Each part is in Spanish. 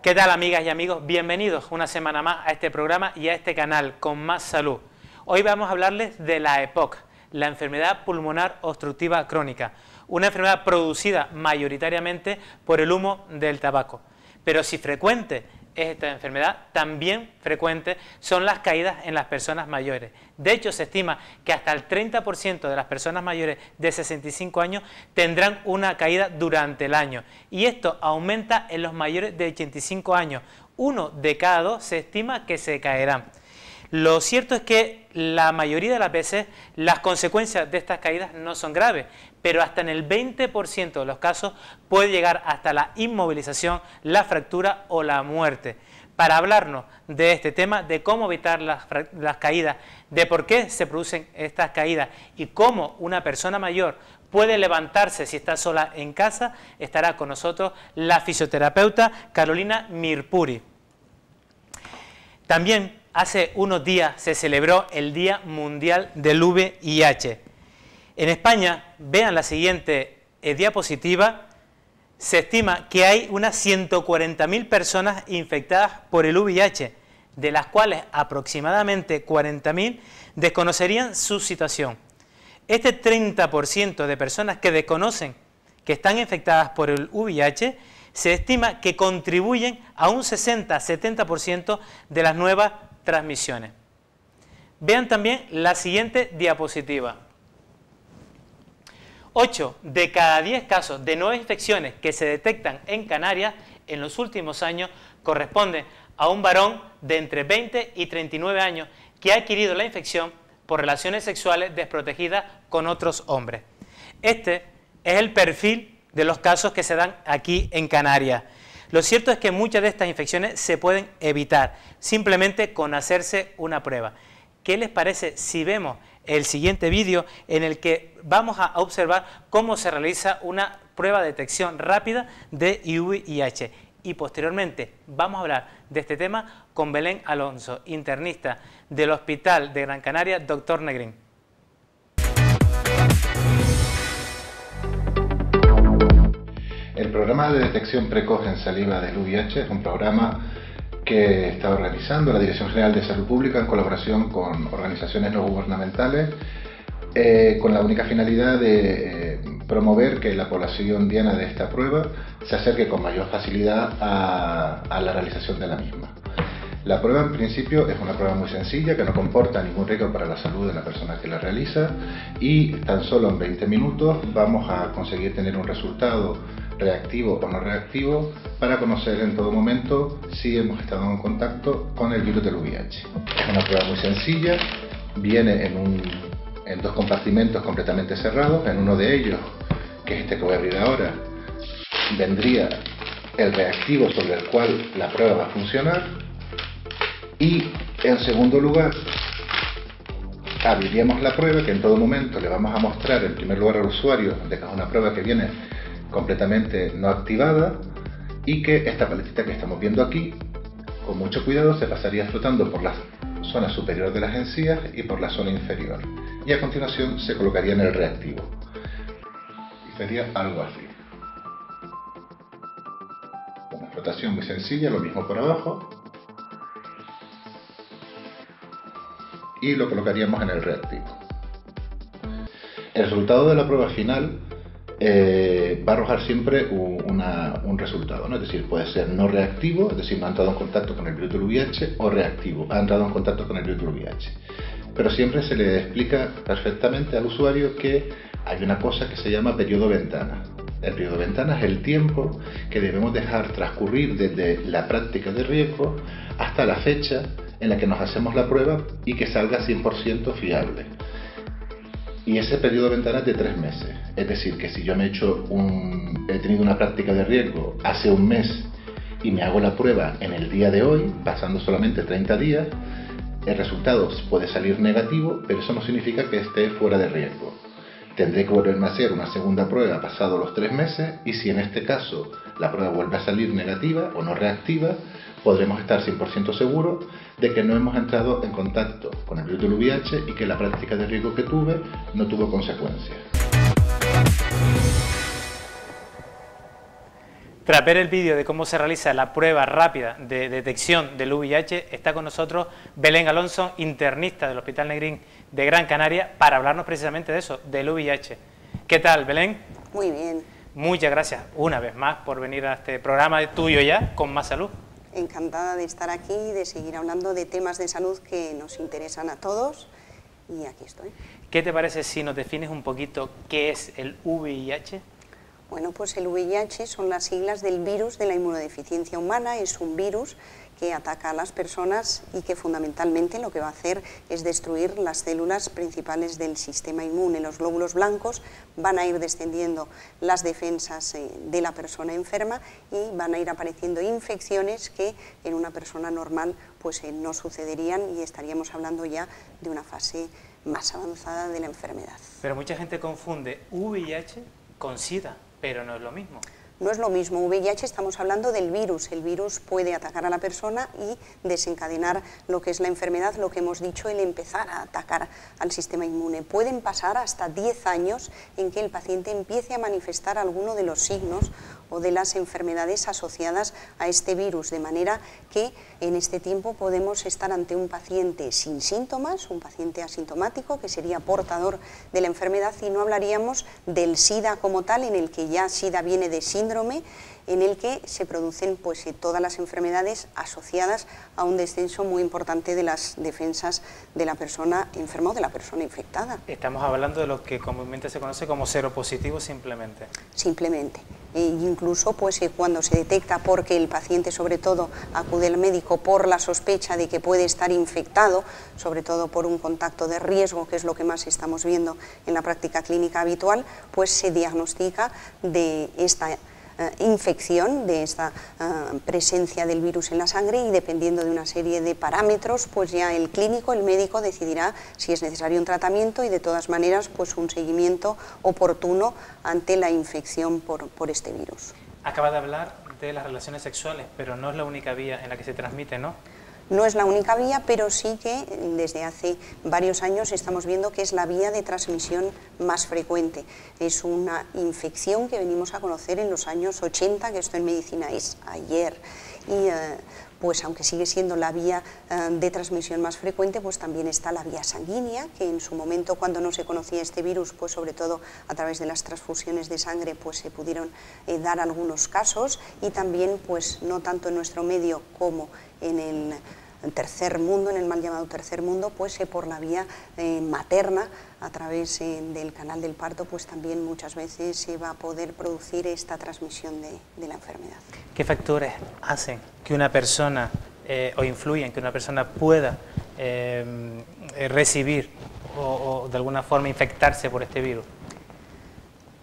¿Qué tal, amigas y amigos? Bienvenidos una semana más a este programa y a este canal con más salud. Hoy vamos a hablarles de la EPOC, la enfermedad pulmonar obstructiva crónica, una enfermedad producida mayoritariamente por el humo del tabaco. Pero si frecuente es esta enfermedad, también frecuentes son las caídas en las personas mayores. De hecho, se estima que hasta el 30% de las personas mayores de 65 años tendrán una caída durante el año. Y esto aumenta en los mayores de 85 años. 1 de cada 2 se estima que se caerán. Lo cierto es que la mayoría de las veces las consecuencias de estas caídas no son graves, pero hasta en el 20% de los casos puede llegar hasta la inmovilización, la fractura o la muerte. Para hablarnos de este tema, de cómo evitar las caídas, de por qué se producen estas caídas y cómo una persona mayor puede levantarse si está sola en casa, estará con nosotros la fisioterapeuta Carolina Mirpuri. También hace unos días se celebró el Día Mundial del VIH. En España, vean la siguiente diapositiva, se estima que hay unas 140.000 personas infectadas por el VIH, de las cuales aproximadamente 40.000 desconocerían su situación. Este 30% de personas que desconocen que están infectadas por el VIH, se estima que contribuyen a un 60-70% de las nuevas transmisiones. Vean también la siguiente diapositiva. 8 de cada 10 casos de nuevas infecciones que se detectan en Canarias en los últimos años corresponden a un varón de entre 20 y 39 años que ha adquirido la infección por relaciones sexuales desprotegidas con otros hombres. Este es el perfil de los casos que se dan aquí en Canarias. Lo cierto es que muchas de estas infecciones se pueden evitar simplemente con hacerse una prueba. ¿Qué les parece si vemos el siguiente vídeo en el que vamos a observar cómo se realiza una prueba de detección rápida de VIH? Y posteriormente vamos a hablar de este tema con Belén Alonso, internista del Hospital de Gran Canaria, Dr. Negrín. El programa de detección precoz en saliva del VIH es un programa que está organizando la Dirección General de Salud Pública en colaboración con organizaciones no gubernamentales con la única finalidad de promover que la población diana de esta prueba se acerque con mayor facilidad a la realización de la misma. La prueba en principio es una prueba muy sencilla que no comporta ningún riesgo para la salud de la persona que la realiza y tan solo en 20 minutos vamos a conseguir tener un resultado reactivo o no reactivo para conocer en todo momento si hemos estado en contacto con el virus del VIH. Es una prueba muy sencilla, viene en 2 compartimentos completamente cerrados. En uno de ellos, que es este que voy a abrir ahora, vendría el reactivo sobre el cual la prueba va a funcionar y en segundo lugar abriríamos la prueba, que en todo momento le vamos a mostrar en primer lugar al usuario de que es una prueba que viene completamente no activada y que esta paletita que estamos viendo aquí, con mucho cuidado, se pasaría flotando por la zona superior de las encías y por la zona inferior y a continuación se colocaría en el reactivo y sería algo así. Una flotación muy sencilla, lo mismo por abajo y lo colocaríamos en el reactivo. El resultado de la prueba final va a arrojar siempre un resultado, ¿no? Es decir, puede ser no reactivo, es decir, no ha entrado en contacto con el virus del VIH, o reactivo, ha entrado en contacto con el virus del VIH. Pero siempre se le explica perfectamente al usuario que hay una cosa que se llama periodo ventana. El periodo ventana es el tiempo que debemos dejar transcurrir desde la práctica de riesgo hasta la fecha en la que nos hacemos la prueba y que salga 100% fiable. Y ese periodo de ventana es de 3 meses. Es decir, que si yo he tenido una práctica de riesgo hace un mes y me hago la prueba en el día de hoy, pasando solamente 30 días, el resultado puede salir negativo, pero eso no significa que esté fuera de riesgo. Tendré que volverme a hacer una segunda prueba pasados los 3 meses y si en este caso la prueba vuelve a salir negativa o no reactiva, podremos estar 100% seguros de que no hemos entrado en contacto con el virus del VIH y que la práctica de riesgo que tuve no tuvo consecuencias. Tras ver el vídeo de cómo se realiza la prueba rápida de detección del VIH, está con nosotros Belén Alonso, internista del Hospital Negrín de Gran Canaria, para hablarnos precisamente de eso, del VIH. ¿Qué tal, Belén? Muy bien. Muchas gracias una vez más por venir a este programa tuyo ya, con Más Salud. Encantada de estar aquí y de seguir hablando de temas de salud que nos interesan a todos, y aquí estoy. ¿Qué te parece si nos defines un poquito qué es el VIH? Bueno, pues el VIH son las siglas del virus de la inmunodeficiencia humana. Es un virus que ataca a las personas y que fundamentalmente lo que va a hacer es destruir las células principales del sistema inmune. Los glóbulos blancos van a ir descendiendo las defensas de la persona enferma y van a ir apareciendo infecciones que en una persona normal pues no sucederían, y estaríamos hablando ya de una fase más avanzada de la enfermedad. Pero mucha gente confunde VIH con SIDA, pero no es lo mismo. No es lo mismo. VIH, estamos hablando del virus. El virus puede atacar a la persona y desencadenar lo que es la enfermedad, lo que hemos dicho, el empezar a atacar al sistema inmune. Pueden pasar hasta 10 años en que el paciente empiece a manifestar alguno de los signos o de las enfermedades asociadas a este virus, de manera que en este tiempo podemos estar ante un paciente sin síntomas, un paciente asintomático que sería portador de la enfermedad, y no hablaríamos del SIDA como tal, en el que ya SIDA viene de síndrome, en el que se producen pues todas las enfermedades asociadas a un descenso muy importante de las defensas de la persona enferma o de la persona infectada. Estamos hablando de lo que comúnmente se conoce como seropositivo simplemente. Simplemente. Incluso pues cuando se detecta, porque el paciente sobre todo acude al médico por la sospecha de que puede estar infectado, sobre todo por un contacto de riesgo, que es lo que más estamos viendo en la práctica clínica habitual, pues se diagnostica de esta infección, de esta presencia del virus en la sangre, y dependiendo de una serie de parámetros, pues ya el clínico, el médico, decidirá si es necesario un tratamiento y de todas maneras pues un seguimiento oportuno ante la infección por este virus. Acaba de hablar de las relaciones sexuales, pero no es la única vía en la que se transmite, ¿no? No es la única vía, pero sí que desde hace varios años estamos viendo que es la vía de transmisión más frecuente. Es una infección que venimos a conocer en los años 80, que esto en medicina es ayer, y pues aunque sigue siendo la vía de transmisión más frecuente, pues también está la vía sanguínea, que en su momento, cuando no se conocía este virus, pues sobre todo a través de las transfusiones de sangre, pues se pudieron dar algunos casos, y también pues no tanto en nuestro medio como en el tercer mundo, en el mal llamado tercer mundo, pues por la vía materna, a través del canal del parto, pues también muchas veces se va a poder producir esta transmisión de la enfermedad. ¿Qué factores hacen que una persona o influyen que una persona pueda recibir o de alguna forma infectarse por este virus?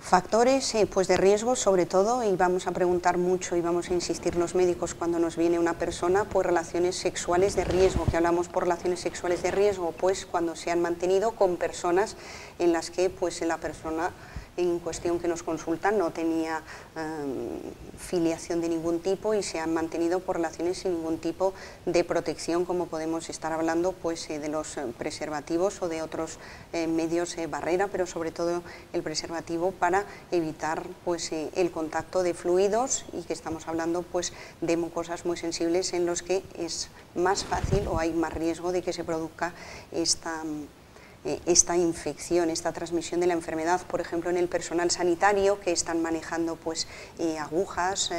Factores pues de riesgo, sobre todo, y vamos a preguntar mucho y vamos a insistir los médicos cuando nos viene una persona, pues relaciones sexuales de riesgo. ¿Qué hablamos por relaciones sexuales de riesgo? Pues cuando se han mantenido con personas en las que pues la persona en cuestión que nos consulta no tenía filiación de ningún tipo, y se han mantenido por relaciones sin ningún tipo de protección, como podemos estar hablando pues de los preservativos o de otros medios barrera, pero sobre todo el preservativo para evitar pues el contacto de fluidos, y que estamos hablando pues de mucosas muy sensibles en los que es más fácil o hay más riesgo de que se produzca esta infección, esta transmisión de la enfermedad. Por ejemplo, en el personal sanitario, que están manejando pues agujas,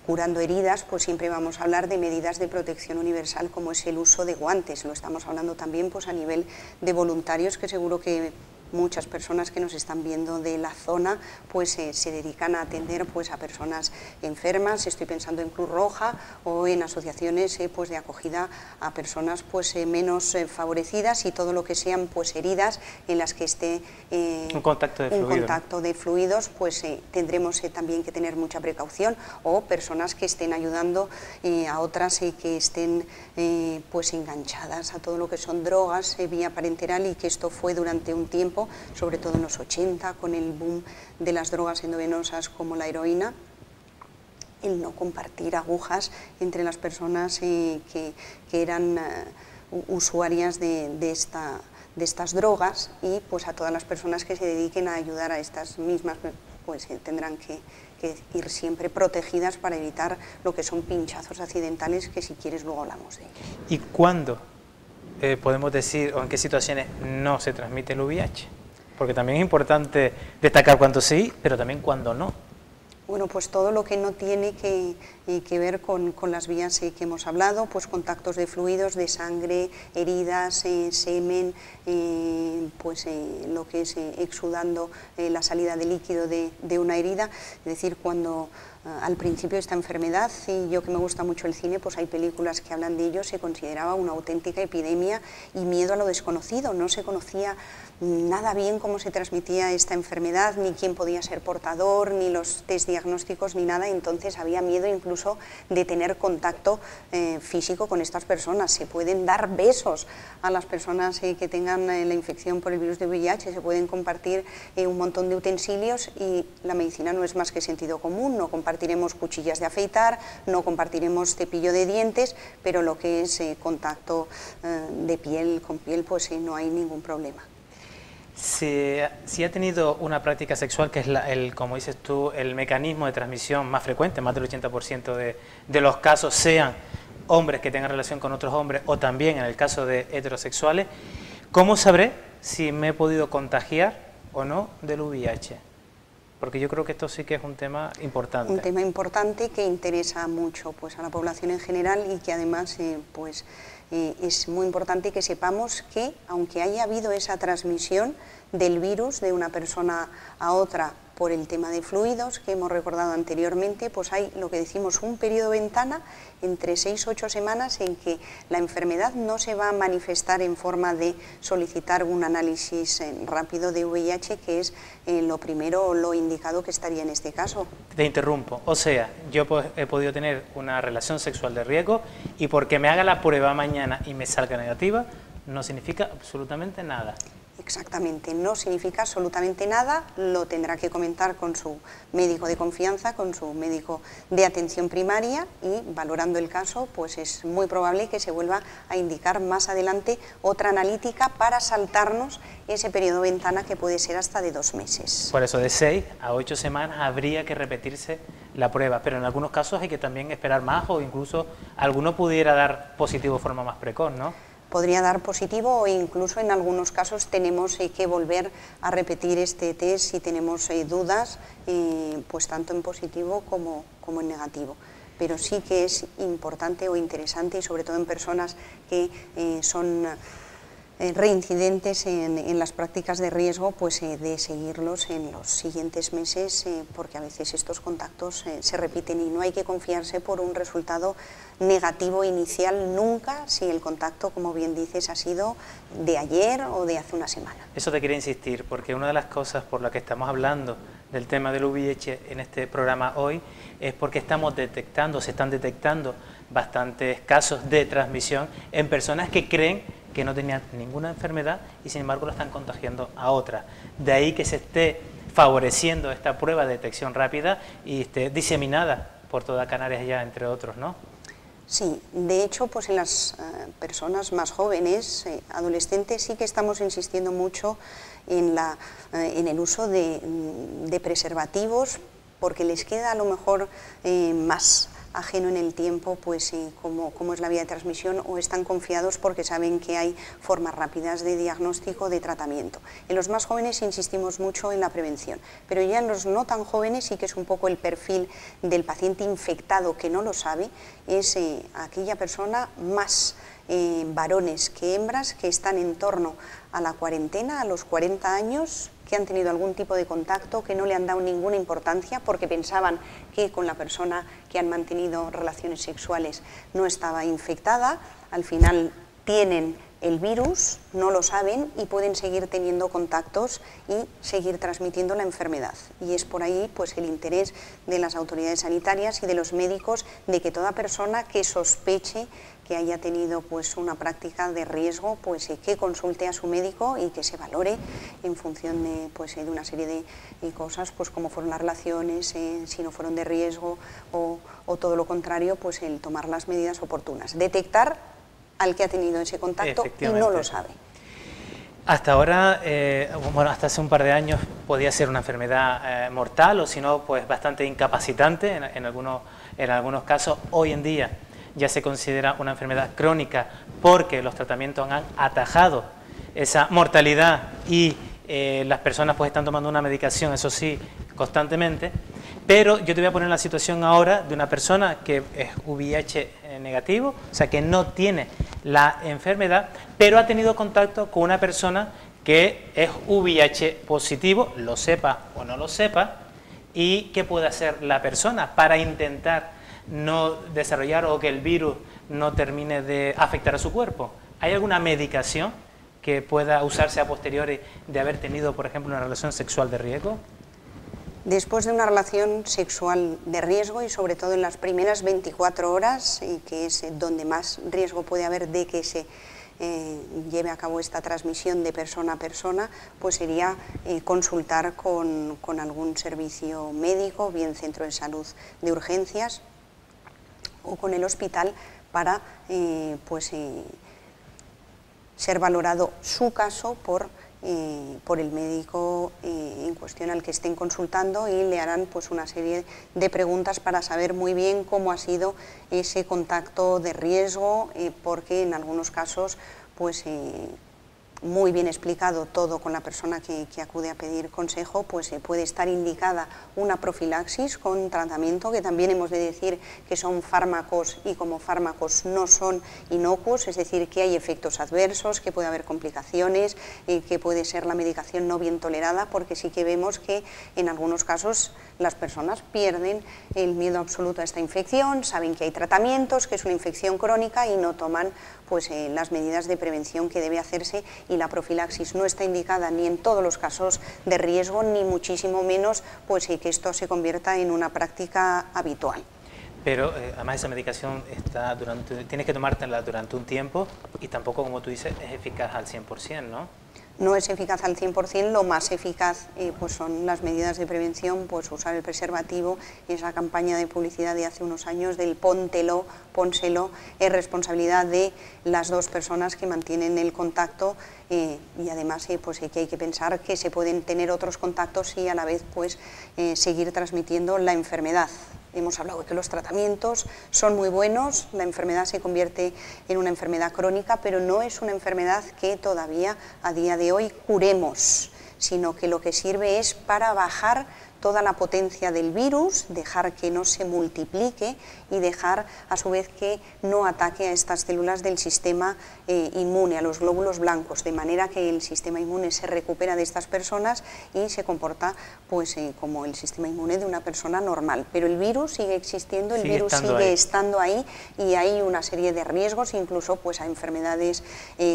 curando heridas, pues siempre vamos a hablar de medidas de protección universal, como es el uso de guantes. Lo estamos hablando también pues a nivel de voluntarios, que seguro que muchas personas que nos están viendo de la zona pues se dedican a atender pues a personas enfermas. Estoy pensando en Cruz Roja o en asociaciones pues de acogida a personas pues menos favorecidas, y todo lo que sean pues heridas en las que esté un contacto de fluidos, pues tendremos también que tener mucha precaución, o personas que estén ayudando a otras que estén pues enganchadas a todo lo que son drogas vía parenteral, y que esto fue durante un tiempo, sobre todo en los 80, con el boom de las drogas endovenosas como la heroína, el no compartir agujas entre las personas que eran usuarias de estas drogas, y pues a todas las personas que se dediquen a ayudar a estas mismas pues tendrán que ir siempre protegidas para evitar lo que son pinchazos accidentales, que si quieres luego hablamos de ellos. ¿Y cuándo podemos decir o en qué situaciones no se transmite el VIH? Porque también es importante destacar cuándo sí, pero también cuándo no. Bueno, pues todo lo que no tiene que ver con las vías que hemos hablado, pues contactos de fluidos, de sangre, heridas, semen, pues lo que es exudando la salida de líquido de una herida, es decir, cuando al principio de esta enfermedad, y yo que me gusta mucho el cine, pues hay películas que hablan de ello, se consideraba una auténtica epidemia y miedo a lo desconocido, no se conocía nada bien cómo se transmitía esta enfermedad, ni quién podía ser portador, ni los test diagnósticos, ni nada, entonces había miedo incluso de tener contacto físico con estas personas. Se pueden dar besos a las personas que tengan la infección por el virus de VIH, se pueden compartir un montón de utensilios y la medicina no es más que sentido común, no compartiremos cuchillas de afeitar, no compartiremos cepillo de dientes, pero lo que es contacto de piel con piel, pues no hay ningún problema. Si ha tenido una práctica sexual, que es, como dices tú, el mecanismo de transmisión más frecuente, más del 80% de los casos, sean hombres que tengan relación con otros hombres o también en el caso de heterosexuales, ¿cómo sabré si me he podido contagiar o no del VIH? Porque yo creo que esto sí que es un tema importante. Un tema importante que interesa mucho, pues, a la población en general y que además es muy importante que sepamos que, aunque haya habido esa transmisión del virus de una persona a otra por el tema de fluidos que hemos recordado anteriormente, pues hay lo que decimos un periodo ventana entre 6 y 8 semanas en que la enfermedad no se va a manifestar en forma de solicitar un análisis rápido de VIH, que es lo primero o lo indicado que estaría en este caso. Te interrumpo, o sea, yo he podido tener una relación sexual de riesgo y porque me haga la prueba mañana y me salga negativa, no significa absolutamente nada. Exactamente, no significa absolutamente nada, lo tendrá que comentar con su médico de confianza, con su médico de atención primaria y, valorando el caso, pues es muy probable que se vuelva a indicar más adelante otra analítica para saltarnos ese periodo ventana que puede ser hasta de 2 meses. Por eso de 6 a 8 semanas habría que repetirse la prueba, pero en algunos casos hay que también esperar más o incluso alguno pudiera dar positivo de forma más precoz, ¿no? Podría dar positivo o incluso en algunos casos tenemos que volver a repetir este test si tenemos dudas, pues tanto en positivo como en negativo. Pero sí que es importante o interesante, y sobre todo en personas que son reincidentes en las prácticas de riesgo, pues de seguirlos en los siguientes meses, porque a veces estos contactos se repiten y no hay que confiarse por un resultado negativo inicial nunca si el contacto, como bien dices, ha sido de ayer o de hace una semana. Eso te quería insistir, porque una de las cosas por las que estamos hablando del tema del VIH en este programa hoy es porque se están detectando bastantes casos de transmisión en personas que creen que no tenían ninguna enfermedad y sin embargo lo están contagiando a otras. De ahí que se esté favoreciendo esta prueba de detección rápida y esté diseminada por toda Canarias ya, entre otros, ¿no? Sí, de hecho, pues en las personas más jóvenes, adolescentes, sí que estamos insistiendo mucho en el uso de preservativos, porque les queda a lo mejor más ajeno en el tiempo, pues cómo es la vía de transmisión, o están confiados porque saben que hay formas rápidas de diagnóstico, de tratamiento. En los más jóvenes insistimos mucho en la prevención, pero ya en los no tan jóvenes sí que es un poco el perfil del paciente infectado que no lo sabe, es aquella persona más varones que hembras que están en torno a la cuarentena, a los 40 años, que han tenido algún tipo de contacto, que no le han dado ninguna importancia porque pensaban que con la persona que han mantenido relaciones sexuales no estaba infectada, al final tienen el virus, no lo saben y pueden seguir teniendo contactos y seguir transmitiendo la enfermedad. Y es por ahí pues el interés de las autoridades sanitarias y de los médicos de que toda persona que sospeche que haya tenido pues una práctica de riesgo, pues que consulte a su médico y que se valore en función de, pues, de una serie de cosas, pues como fueron las relaciones, si no fueron de riesgo o todo lo contrario, pues el tomar las medidas oportunas. Detectar al que ha tenido ese contacto y no lo sabe. Hasta ahora, bueno, hasta hace un par de años podía ser una enfermedad mortal o si no, pues bastante incapacitante en algunos casos. Hoy en día ya se considera una enfermedad crónica porque los tratamientos han atajado esa mortalidad y las personas pues están tomando una medicación, eso sí, constantemente. Pero yo te voy a poner la situación ahora de una persona que es VIH negativo, o sea que no tiene la enfermedad, pero ha tenido contacto con una persona que es VIH positivo, lo sepa o no lo sepa, y qué puede hacer la persona para intentar no desarrollar o que el virus no termine de afectar a su cuerpo. ¿Hay alguna medicación que pueda usarse a posteriori de haber tenido, por ejemplo, una relación sexual de riesgo? Después de una relación sexual de riesgo y sobre todo en las primeras 24 horas, que es donde más riesgo puede haber de que se lleve a cabo esta transmisión de persona a persona, pues sería consultar con algún servicio médico, bien centro de salud de urgencias o con el hospital para ser valorado su caso por el médico en cuestión al que estén consultando y le harán pues una serie de preguntas para saber muy bien cómo ha sido ese contacto de riesgo, porque en algunos casos pues muy bien explicado todo con la persona que acude a pedir consejo, pues puede estar indicada una profilaxis con tratamiento, que también hemos de decir que son fármacos y como fármacos no son inocuos, es decir, que hay efectos adversos, que puede haber complicaciones, que puede ser la medicación no bien tolerada, porque sí que vemos que en algunos casos las personas pierden el miedo absoluto a esta infección, saben que hay tratamientos, que es una infección crónica y no toman pues las medidas de prevención que debe hacerse, y la profilaxis no está indicada ni en todos los casos de riesgo, ni muchísimo menos pues que esto se convierta en una práctica habitual. Pero además esa medicación tienes que tomártela durante un tiempo y tampoco, como tú dices, es eficaz al 100%, ¿no? No es eficaz al 100%, lo más eficaz pues son las medidas de prevención, pues usar el preservativo, esa campaña de publicidad de hace unos años del póntelo, pónselo, es responsabilidad de las dos personas que mantienen el contacto, y además pues que hay que pensar que se pueden tener otros contactos y a la vez pues seguir transmitiendo la enfermedad. Hemos hablado de que los tratamientos son muy buenos, la enfermedad se convierte en una enfermedad crónica, pero no es una enfermedad que todavía a día de hoy curemos, sino que lo que sirve es para bajar toda la potencia del virus, dejar que no se multiplique y dejar a su vez que no ataque a estas células del sistema inmune, a los glóbulos blancos, de manera que el sistema inmune se recupera de estas personas y se comporta pues como el sistema inmune de una persona normal. Pero el virus sigue existiendo, el virus sigue estando ahí y hay una serie de riesgos, incluso pues a enfermedades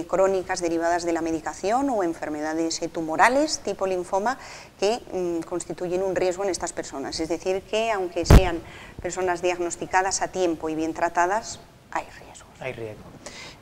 crónicas derivadas de la medicación o enfermedades tumorales tipo linfoma que constituyen un riesgo en estas personas. Es decir, que aunque sean personas diagnosticadas a tiempo y bien tratadas, hay riesgos. Hay riesgo.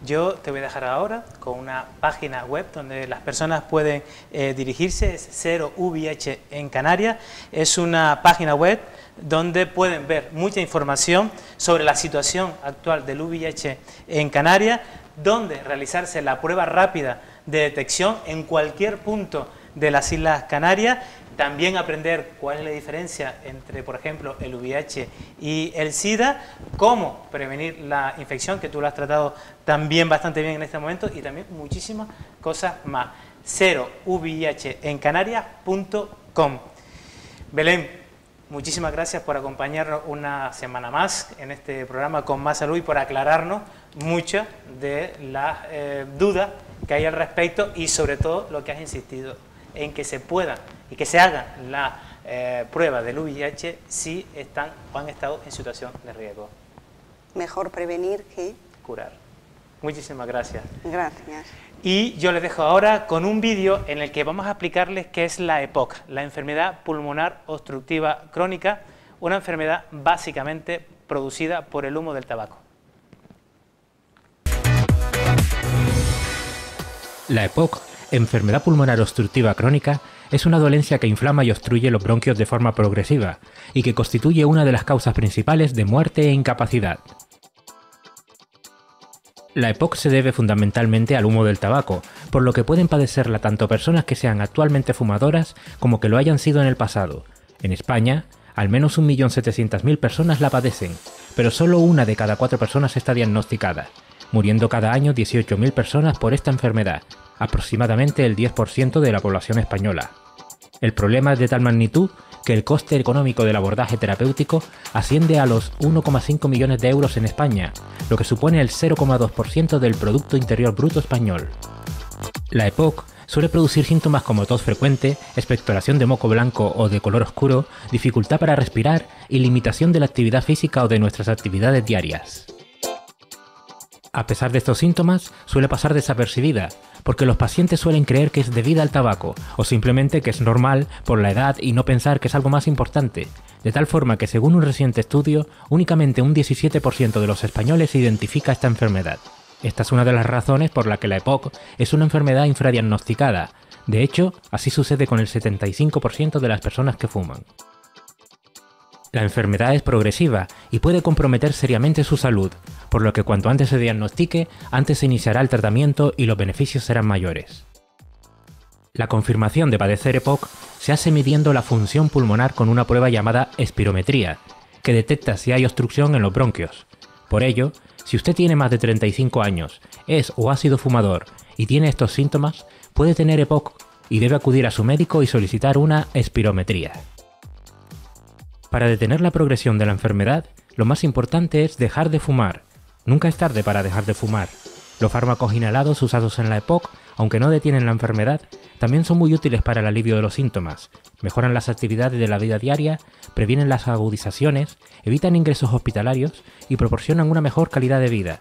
Yo te voy a dejar ahora con una página web donde las personas pueden dirigirse, es Cero VIH en Canarias. Es una página web donde pueden ver mucha información sobre la situación actual del VIH en Canarias, donde realizarse la prueba rápida de detección en cualquier punto de las Islas Canarias. También aprender cuál es la diferencia entre, por ejemplo, el VIH y el SIDA, cómo prevenir la infección, que tú lo has tratado también bastante bien en este momento, y también muchísimas cosas más. CeroVIHencanarias.com. Belén, muchísimas gracias por acompañarnos una semana más en este programa Con Más Salud y por aclararnos muchas de las dudas que hay al respecto y sobre todo lo que has insistido en que se pueda y que se haga la prueba del VIH si están o han estado en situación de riesgo. Mejor prevenir que curar. Muchísimas gracias. Gracias. Y yo les dejo ahora con un vídeo en el que vamos a explicarles qué es la EPOC, la enfermedad pulmonar obstructiva crónica, una enfermedad básicamente producida por el humo del tabaco. La EPOC, enfermedad pulmonar obstructiva crónica, es una dolencia que inflama y obstruye los bronquios de forma progresiva y que constituye una de las causas principales de muerte e incapacidad. La EPOC se debe fundamentalmente al humo del tabaco, por lo que pueden padecerla tanto personas que sean actualmente fumadoras como que lo hayan sido en el pasado. En España, al menos 1.700.000 personas la padecen, pero solo una de cada 4 personas está diagnosticada, muriendo cada año 18.000 personas por esta enfermedad, aproximadamente el 10% de la población española. El problema es de tal magnitud que el coste económico del abordaje terapéutico asciende a los 1,5 millones de euros en España, lo que supone el 0,2% del Producto Interior Bruto español. La EPOC suele producir síntomas como tos frecuente, expectoración de moco blanco o de color oscuro, dificultad para respirar y limitación de la actividad física o de nuestras actividades diarias. A pesar de estos síntomas, suele pasar desapercibida, porque los pacientes suelen creer que es debida al tabaco, o simplemente que es normal por la edad y no pensar que es algo más importante, de tal forma que según un reciente estudio, únicamente un 17% de los españoles identifica esta enfermedad. Esta es una de las razones por la que la EPOC es una enfermedad infradiagnosticada. De hecho, así sucede con el 75% de las personas que fuman. La enfermedad es progresiva y puede comprometer seriamente su salud, por lo que cuanto antes se diagnostique, antes se iniciará el tratamiento y los beneficios serán mayores. La confirmación de padecer EPOC se hace midiendo la función pulmonar con una prueba llamada espirometría, que detecta si hay obstrucción en los bronquios. Por ello, si usted tiene más de 35 años, es o ha sido fumador y tiene estos síntomas, puede tener EPOC y debe acudir a su médico y solicitar una espirometría. Para detener la progresión de la enfermedad, lo más importante es dejar de fumar. Nunca es tarde para dejar de fumar. Los fármacos inhalados usados en la EPOC, aunque no detienen la enfermedad, también son muy útiles para el alivio de los síntomas. Mejoran las actividades de la vida diaria, previenen las agudizaciones, evitan ingresos hospitalarios y proporcionan una mejor calidad de vida.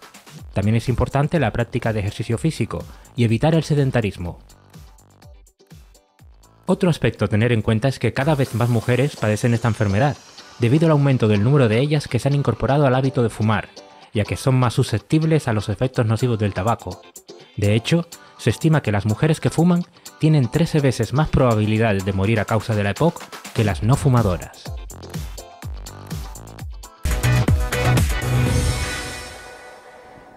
También es importante la práctica de ejercicio físico y evitar el sedentarismo. Otro aspecto a tener en cuenta es que cada vez más mujeres padecen esta enfermedad, debido al aumento del número de ellas que se han incorporado al hábito de fumar, ya que son más susceptibles a los efectos nocivos del tabaco. De hecho, se estima que las mujeres que fuman tienen 13 veces más probabilidades de morir a causa de la EPOC que las no fumadoras.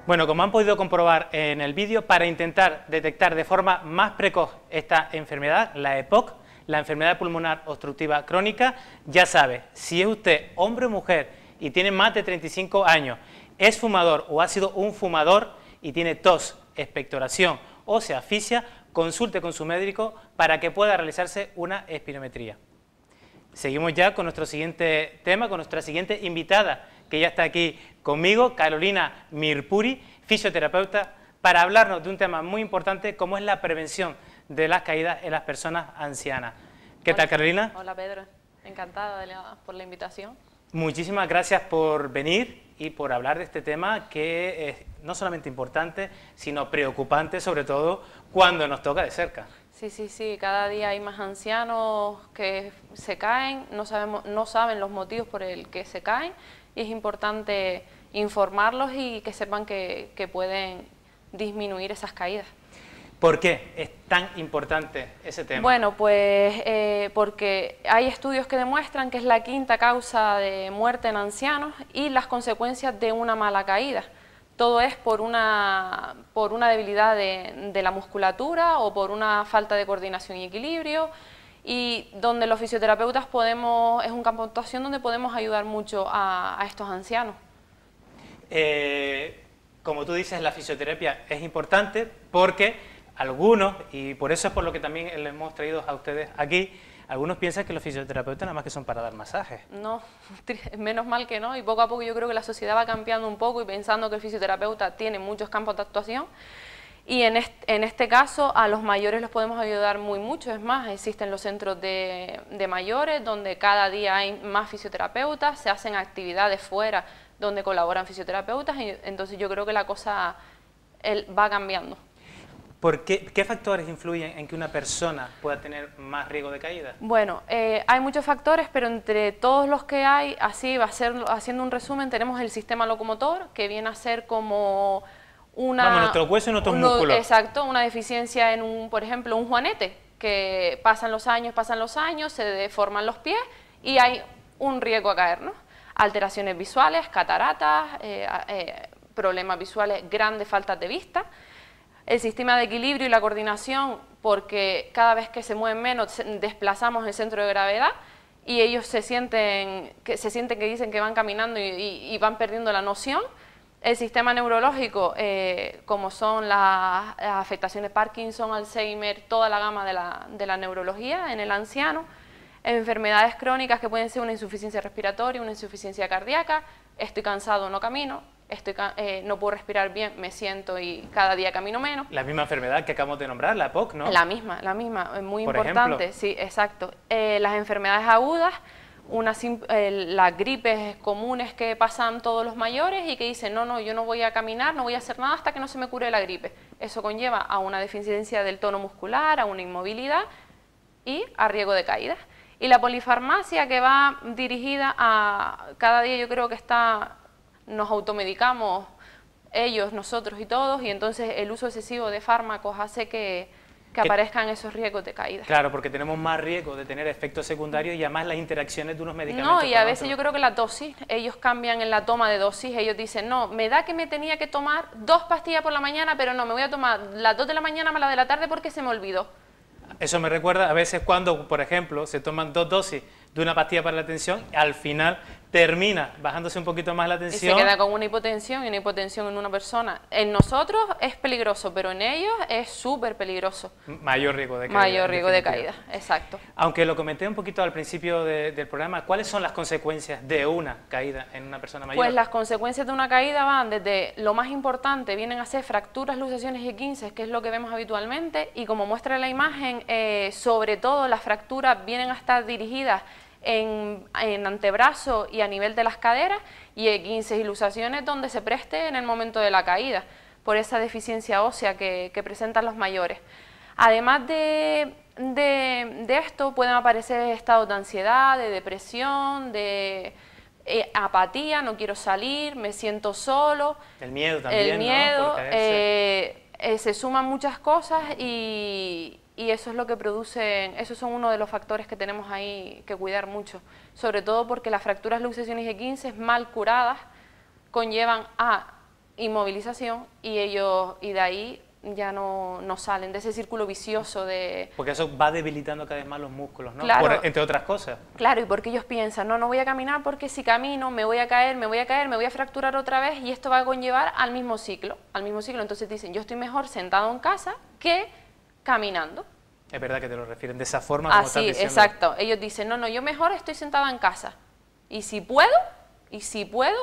Bueno, como han podido comprobar en el vídeo, para intentar detectar de forma más precoz esta enfermedad, la EPOC, la enfermedad pulmonar obstructiva crónica, ya sabe, si es usted hombre o mujer y tiene más de 35 años, es fumador o ha sido un fumador y tiene tos, expectoración o se asfixia, consulte con su médico para que pueda realizarse una espirometría. Seguimos ya con nuestro siguiente tema, con nuestra siguiente invitada, que ya está aquí conmigo, Carolina Mirpuri, fisioterapeuta, para hablarnos de un tema muy importante como es la prevención de las caídas en las personas ancianas. ¿Qué tal, Carolina? Hola, Pedro. Encantada por la invitación. Muchísimas gracias por venir y por hablar de este tema que es no solamente importante, sino preocupante, sobre todo cuando nos toca de cerca. Sí, cada día hay más ancianos que se caen, no saben los motivos por el que se caen y es importante informarlos y que sepan que pueden disminuir esas caídas. ¿Por qué es tan importante ese tema? Bueno, pues porque hay estudios que demuestran que es la quinta causa de muerte en ancianos y las consecuencias de una mala caída. Todo es por una debilidad de la musculatura o por una falta de coordinación y equilibrio, y donde los fisioterapeutas es un campo de actuación donde podemos ayudar mucho a estos ancianos. Como tú dices, la fisioterapia es importante porque algunos, y por eso es por lo que también les hemos traído a ustedes aquí, algunos piensan que los fisioterapeutas nada más que son para dar masajes. No, menos mal que no, y poco a poco yo creo que la sociedad va cambiando un poco y pensando que el fisioterapeuta tiene muchos campos de actuación, y en este caso a los mayores los podemos ayudar mucho. Es más, existen los centros de mayores donde cada día hay más fisioterapeutas, se hacen actividades fuera donde colaboran fisioterapeutas, y entonces yo creo que la cosa va cambiando. ¿Qué factores influyen en que una persona pueda tener más riesgo de caída? Bueno, hay muchos factores, pero entre todos los que hay, haciendo un resumen, tenemos el sistema locomotor, que viene a ser como nuestro hueso y nuestros músculos. Exacto, una deficiencia por ejemplo, un juanete, que pasan los años, se deforman los pies y hay un riesgo a caer, ¿no? Alteraciones visuales, cataratas, problemas visuales, grandes faltas de vista. El sistema de equilibrio y la coordinación, porque cada vez que se mueven menos desplazamos el centro de gravedad y ellos se sienten que dicen que van caminando y van perdiendo la noción. El sistema neurológico, como son las afectaciones de Parkinson, Alzheimer, toda la gama de la neurología en el anciano. Enfermedades crónicas que pueden ser una insuficiencia respiratoria, una insuficiencia cardíaca, estoy cansado, no camino, no puedo respirar bien, me siento y cada día camino menos. La misma enfermedad que acabamos de nombrar, la EPOC, ¿no? La misma, muy Por importante, ejemplo. sí, exacto. Las enfermedades agudas, las gripes comunes que pasan todos los mayores y que dicen, no, yo no voy a caminar, no voy a hacer nada hasta que no se me cure la gripe. Eso conlleva a una deficiencia del tono muscular, a una inmovilidad y a riesgo de caídas. Y la polifarmacia, que va dirigida a, cada día yo creo que nos automedicamos ellos, nosotros y todos, y entonces el uso excesivo de fármacos hace que aparezcan esos riesgos de caída. Claro, porque tenemos más riesgo de tener efectos secundarios y además las interacciones de unos medicamentos. No, y a veces yo creo que la dosis, ellos cambian en la toma de dosis, ellos dicen, no, me da que me tenía que tomar 2 pastillas por la mañana, pero no, me voy a tomar las 2 de la mañana más la de la tarde porque se me olvidó. Eso me recuerda a veces cuando, por ejemplo, se toman 2 dosis de una pastilla para la tensión, al final termina bajándose un poquito más la tensión. Y se queda con una hipotensión, y una hipotensión en una persona. En nosotros es peligroso, pero en ellos es súper peligroso. Mayor riesgo de caída. Mayor riesgo de caída, exacto. Aunque lo comenté un poquito al principio del programa, ¿cuáles son las consecuencias de una caída en una persona mayor? Pues las consecuencias de una caída van desde lo más importante, vienen a ser fracturas, luxaciones y esguinces, que es lo que vemos habitualmente, y como muestra la imagen, sobre todo las fracturas vienen a estar dirigidas en antebrazo y a nivel de las caderas, y esguinces y luxaciones donde se preste en el momento de la caída, por esa deficiencia ósea que presentan los mayores. Además de esto pueden aparecer estados de ansiedad, de depresión, de apatía, no quiero salir, me siento solo. El miedo también, el miedo, ¿no? se suman muchas cosas y eso es lo que producen, esos son uno de los factores que tenemos ahí que cuidar mucho, sobre todo porque las fracturas, luxaciones y esguinces mal curadas conllevan a inmovilización y de ahí ya no salen de ese círculo vicioso de... Porque eso va debilitando cada vez más los músculos, ¿no? Claro, entre otras cosas. Claro, y porque ellos piensan, no voy a caminar porque si camino me voy a caer, me voy a fracturar otra vez y esto va a conllevar al mismo ciclo. Entonces dicen, yo estoy mejor sentado en casa que caminando. Es verdad que te lo refieren de esa forma. Como estás diciendo. Exacto. Ellos dicen, no, yo mejor estoy sentada en casa. Y si puedo,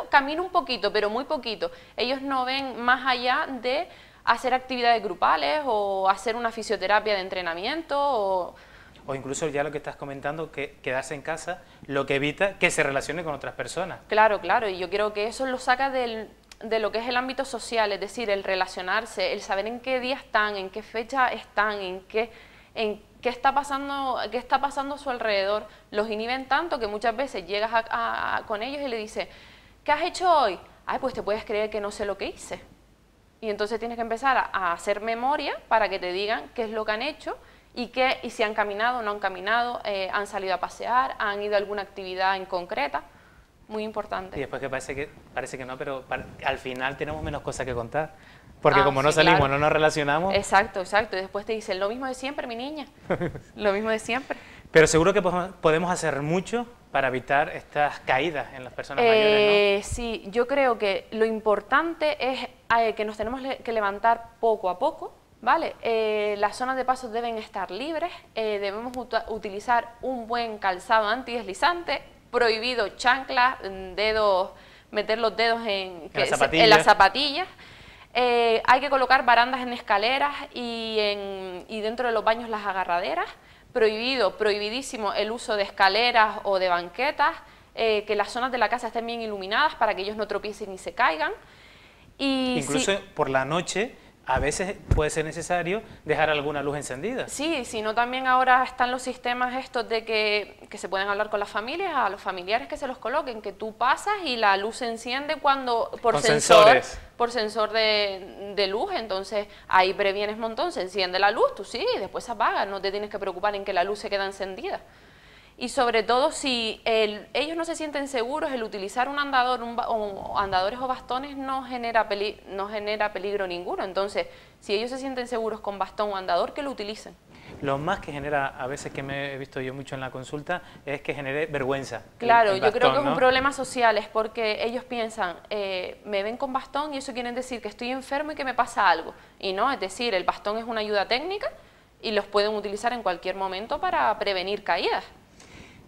camino un poquito, pero muy poquito. Ellos no ven más allá de hacer actividades grupales o hacer una fisioterapia de entrenamiento o incluso ya lo que estás comentando, que quedarse en casa, lo que evita que se relacione con otras personas. Claro, y yo creo que eso lo saca de lo que es el ámbito social, es decir, el relacionarse, el saber en qué día están, en qué fecha están, en qué está pasando a su alrededor. Los inhiben tanto que muchas veces llegas con ellos y le dices, ¿qué has hecho hoy? Ay, pues te puedes creer que no sé lo que hice. Y entonces tienes que empezar a hacer memoria para que te digan qué es lo que han hecho y si han caminado o no han caminado, han salido a pasear, han ido a alguna actividad en concreta. Muy importante. Y después que parece que no, pero al final tenemos menos cosas que contar. Porque como no salimos, claro, no nos relacionamos... Exacto. Y después te dicen, lo mismo de siempre, mi niña. Lo mismo de siempre. Pero seguro que podemos hacer mucho para evitar estas caídas en las personas mayores, ¿no? Sí, yo creo que lo importante es que nos tenemos que levantar poco a poco, ¿vale? Las zonas de paso deben estar libres, debemos utilizar un buen calzado antideslizante, prohibido chanclas, meter los dedos en las zapatillas. Hay que colocar barandas en escaleras y dentro de los baños las agarraderas. Prohibidísimo el uso de escaleras o de banquetas, que las zonas de la casa estén bien iluminadas para que ellos no tropiecen y se caigan. Incluso por la noche a veces puede ser necesario dejar alguna luz encendida. Sí, sino también ahora están los sistemas estos de que se pueden hablar con las familias, a los familiares que se los coloquen, que tú pasas y la luz se enciende por sensor de luz, entonces ahí previenes un montón, se enciende la luz, tú sí, y después se apaga, no te tienes que preocupar en que la luz se queda encendida. y sobre todo si ellos no se sienten seguros, el utilizar un andador o andadores o bastones no genera peligro ninguno. Entonces, si ellos se sienten seguros con bastón o andador, que lo utilicen. Lo más que genera, a veces que me he visto yo mucho en la consulta, es que genere vergüenza. Claro, el yo creo que bastón, es un ¿no? problema social, es porque ellos piensan, me ven con bastón y eso quiere decir que estoy enfermo y que me pasa algo. Y no, es decir, el bastón es una ayuda técnica y los pueden utilizar en cualquier momento para prevenir caídas.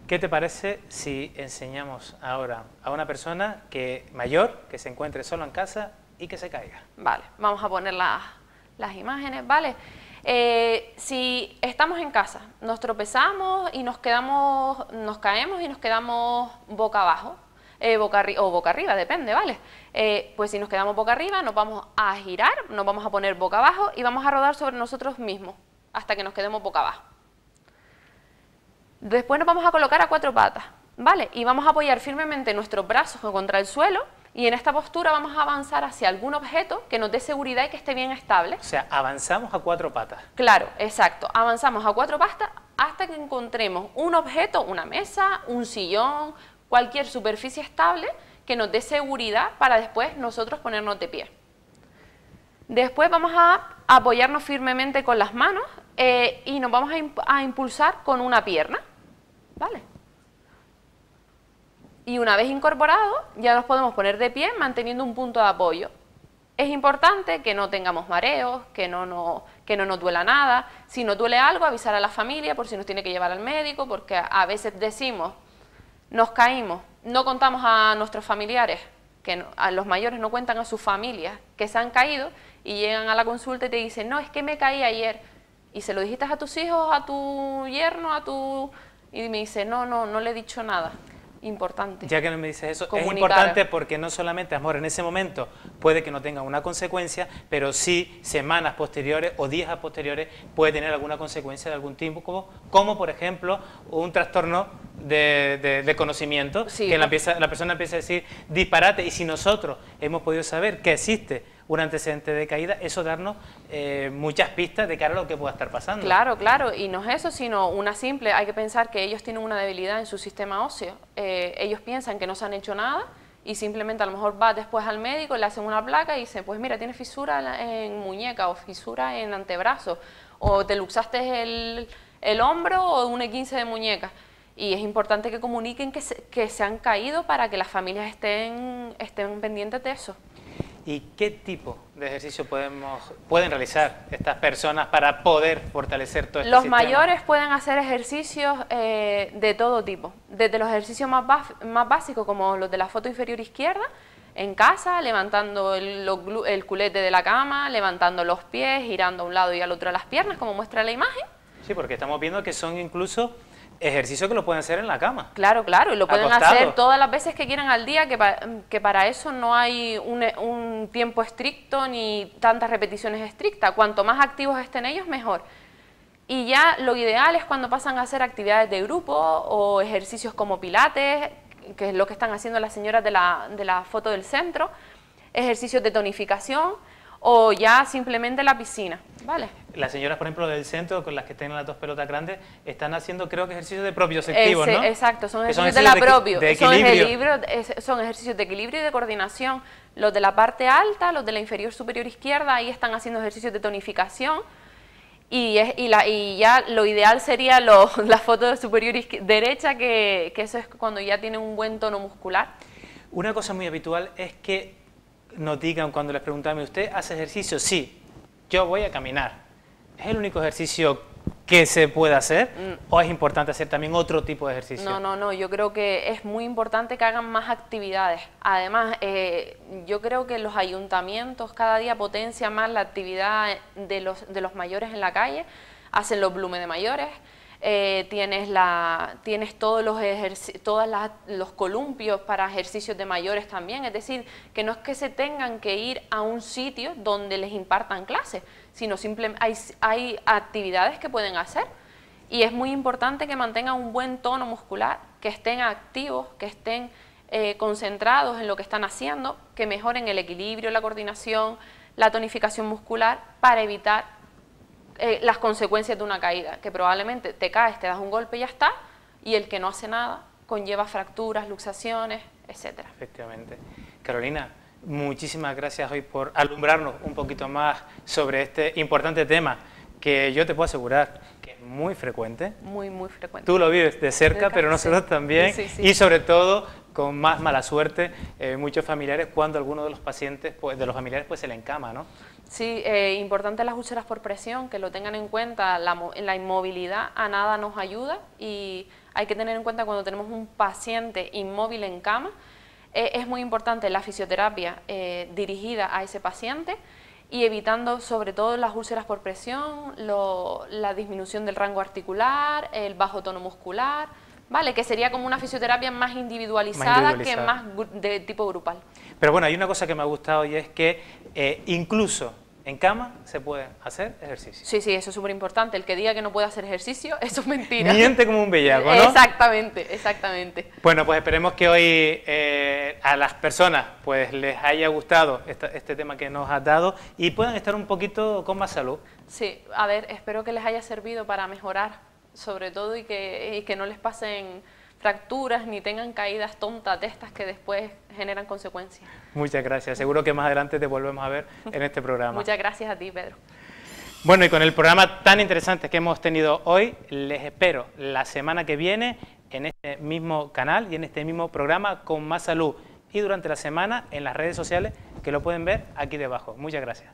¿Qué te parece si enseñamos ahora a una persona mayor que se encuentre solo en casa y que se caiga? Vale, vamos a poner las imágenes, ¿vale? Si estamos en casa, nos tropezamos y nos caemos y nos quedamos boca abajo, o boca arriba, depende, ¿vale? Pues si nos quedamos boca arriba, nos vamos a girar, nos vamos a poner boca abajo y vamos a rodar sobre nosotros mismos hasta que nos quedemos boca abajo. Después nos vamos a colocar a 4 patas, ¿vale? Y vamos a apoyar firmemente nuestros brazos contra el suelo y en esta postura vamos a avanzar hacia algún objeto que nos dé seguridad y que esté bien estable. O sea, avanzamos a 4 patas. Claro, exacto. Avanzamos a 4 patas hasta que encontremos un objeto, una mesa, un sillón, cualquier superficie estable que nos dé seguridad para después nosotros ponernos de pie. Después vamos a apoyarnos firmemente con las manos y nos vamos a impulsar con una pierna, ¿vale? Y una vez incorporado, ya nos podemos poner de pie manteniendo un punto de apoyo. Es importante que no tengamos mareos, que no nos duela nada. Si nos duele algo, avisar a la familia por si nos tiene que llevar al médico, porque a veces decimos, nos caímos, no contamos a nuestros familiares, a los mayores no cuentan a sus familias que se han caído y llegan a la consulta y te dicen, no, es que me caí ayer. Y se lo dijiste a tus hijos, a tu yerno, y me dice, no le he dicho nada. Importante. Ya que no me dices eso, Comunicar. Es importante porque no solamente, a lo mejor en ese momento puede que no tenga una consecuencia, pero sí semanas posteriores o días posteriores puede tener alguna consecuencia de algún tipo, como por ejemplo un trastorno de conocimiento, sí, que la persona empieza a decir disparate, y si nosotros hemos podido saber que existe un antecedente de caída, eso darnos muchas pistas de cara a lo que pueda estar pasando. Claro, claro, y no es eso, sino una simple, hay que pensar que ellos tienen una debilidad en su sistema óseo, ellos piensan que no se han hecho nada y simplemente a lo mejor va después al médico, le hacen una placa y dicen, pues mira, tienes fisura en muñeca o fisura en antebrazo, o te luxaste el hombro o un E15 de muñeca. Y es importante que comuniquen que se han caído para que las familias estén pendientes de eso. ¿Y qué tipo de ejercicio pueden realizar estas personas para poder fortalecer todo este Los sistema? mayores pueden hacer ejercicios de todo tipo, desde los ejercicios más básicos como los de la foto inferior izquierda, en casa, levantando el culete de la cama, levantando los pies, girando a un lado y al otro las piernas, como muestra la imagen. Sí, porque estamos viendo que son incluso ejercicios que lo pueden hacer en la cama. Claro, claro, y lo pueden Acostado. hacer todas las veces que quieran al día, que para eso no hay un tiempo estricto ni tantas repeticiones estrictas. Cuanto más activos estén ellos, mejor. Y ya lo ideal es cuando pasan a hacer actividades de grupo o ejercicios como pilates, que es lo que están haciendo las señoras de la foto del centro, ejercicios de tonificación o ya simplemente la piscina, ¿vale? Las señoras, por ejemplo, del centro, con las que tienen las 2 pelotas grandes, están haciendo, creo que ejercicios de propioceptivos, ¿no? Exacto, son Que ejercicios de la propio, de son equilibrio. son ejercicios de equilibrio y de coordinación. Los de la parte alta, los de la inferior superior izquierda, ahí están haciendo ejercicios de tonificación. Y ya lo ideal sería la foto superior derecha, que eso es cuando ya tienen un buen tono muscular. Una cosa muy habitual es que nos digan cuando les preguntamos, ¿usted hace ejercicio? Sí, yo voy a caminar. ¿Es el único ejercicio que se puede hacer o es importante hacer también otro tipo de ejercicio? No, yo creo que es muy importante que hagan más actividades. Además, yo creo que los ayuntamientos cada día potencian más la actividad de los mayores en la calle, hacen los blumes de mayores, tienes todos los columpios para ejercicios de mayores también, es decir, que no es que se tengan que ir a un sitio donde les impartan clases, sino simplemente hay actividades que pueden hacer y es muy importante que mantengan un buen tono muscular, que estén activos, que estén concentrados en lo que están haciendo, que mejoren el equilibrio, la coordinación, la tonificación muscular para evitar las consecuencias de una caída, que probablemente te caes, te das un golpe y ya está, y el que no hace nada conlleva fracturas, luxaciones, etcétera. Efectivamente. Carolina, muchísimas gracias hoy por alumbrarnos un poquito más sobre este importante tema que yo te puedo asegurar que es muy frecuente. Muy, muy frecuente. Tú lo vives de cerca, pero nosotros sí. también, Sí, sí. Y sobre todo con más mala suerte, muchos familiares cuando alguno de los pacientes, pues, de los familiares, pues se le encama, ¿no? Sí, importante las úlceras por presión, que lo tengan en cuenta, la inmovilidad a nada nos ayuda y hay que tener en cuenta cuando tenemos un paciente inmóvil en cama, es muy importante la fisioterapia dirigida a ese paciente y evitando sobre todo las úlceras por presión, la disminución del rango articular, el bajo tono muscular, ¿vale? Que sería como una fisioterapia más individualizada que más de tipo grupal. Pero bueno, hay una cosa que me ha gustado y es que incluso en cama se puede hacer ejercicio. Sí, sí, eso es súper importante. El que diga que no puede hacer ejercicio, eso es mentira. Miente como un bellaco, ¿no? Exactamente, exactamente. Bueno, pues esperemos que hoy a las personas pues les haya gustado este tema que nos has dado y puedan estar un poquito con más salud. Sí, a ver, espero que les haya servido para mejorar, sobre todo, y que no les pasen fracturas ni tengan caídas tontas de estas que después generan consecuencias. Muchas gracias, seguro que más adelante te volvemos a ver en este programa. Muchas gracias a ti, Pedro. Bueno, y con el programa tan interesante que hemos tenido hoy, les espero la semana que viene en este mismo canal y en este mismo programa con más salud y durante la semana en las redes sociales que lo pueden ver aquí debajo. Muchas gracias.